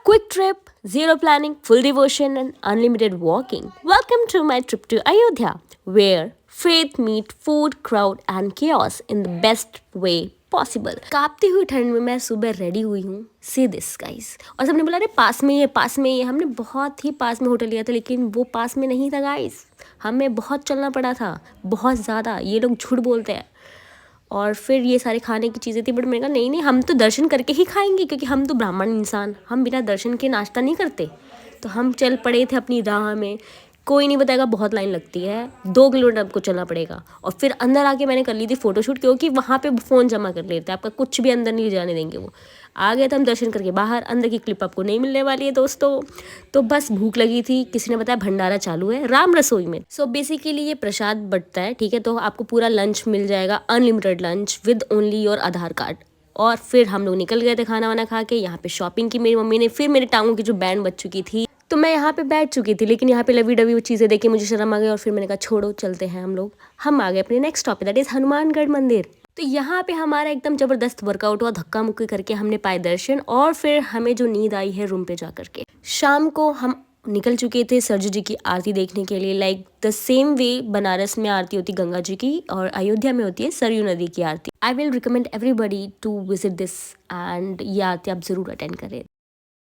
Quick trip, zero planning, full devotion, and unlimited walking. Welcome to my trip to Ayodhya, where faith meet food, crowd, and chaos in the best way possible. कांपती हुई ठंड में मैं सुबह ready हुई हूँ, see this guys. और सबने बोला अरे पास में ही है, पास में ही है। हमने बहुत ही पास में होटल लिया था, लेकिन वो पास में नहीं था गाइस। हमें बहुत चलना पड़ा था, बहुत ज़्यादा। ये लोग झूठ बोलते हैं। और फिर ये सारे खाने की चीज़ें थी, बट मैंने कहा नहीं नहीं, हम तो दर्शन करके ही खाएंगे, क्योंकि हम तो ब्राह्मण इंसान, हम बिना दर्शन के नाश्ता नहीं करते। तो हम चल पड़े थे अपनी राह में। कोई नहीं बताएगा, बहुत लाइन लगती है, 2 किलोमीटर आपको चलना पड़ेगा। और फिर अंदर आके मैंने कर ली थी फ़ोटोशूट, क्योंकि वहाँ पे फ़ोन जमा कर लेते हैं, आपका कुछ भी अंदर नहीं जाने देंगे वो। आ गए थे हम दर्शन करके बाहर, अंदर की क्लिप आपको नहीं मिलने वाली है दोस्तों। तो बस भूख लगी थी, किसी ने बताया भंडारा चालू है राम रसोई में। सो बेसिकली ये प्रसाद बंटता है, ठीक है। तो आपको पूरा लंच मिल जाएगा, unlimited lunch with only your Aadhaar card. और फिर हम लोग निकल गए थे खाना वाना खा के। यहाँ पे शॉपिंग की मेरी मम्मी ने, फिर मेरे टांगों की जो बैंड बच चुकी थी, तो मैं यहाँ पे बैठ चुकी थी, लेकिन यहाँ पे लवी डवी वो चीज़ें देख के मुझे शर्म आ गई। और फिर मैंने कहा छोड़ो, चलते हैं हम लोग। हम आ गए अपने नेक्स्ट स्टॉप पे, दैट इज़ हनुमानगढ़ मंदिर। तो यहाँ पे हमारा एकदम ज़बरदस्त वर्कआउट हुआ, धक्का मुक्की करके हमने पाए दर्शन। और फिर हमें जो नींद आई है रूम पे जा करके। शाम को हम निकल चुके थे सरजू जी की आरती देखने के लिए। Like the same way Banaras में आरती होती गंगा जी की, और अयोध्या में होती है सरयू नदी की आरती। I will recommend everybody to visit this, and ये आरती आप ज़रूर अटेंड करें।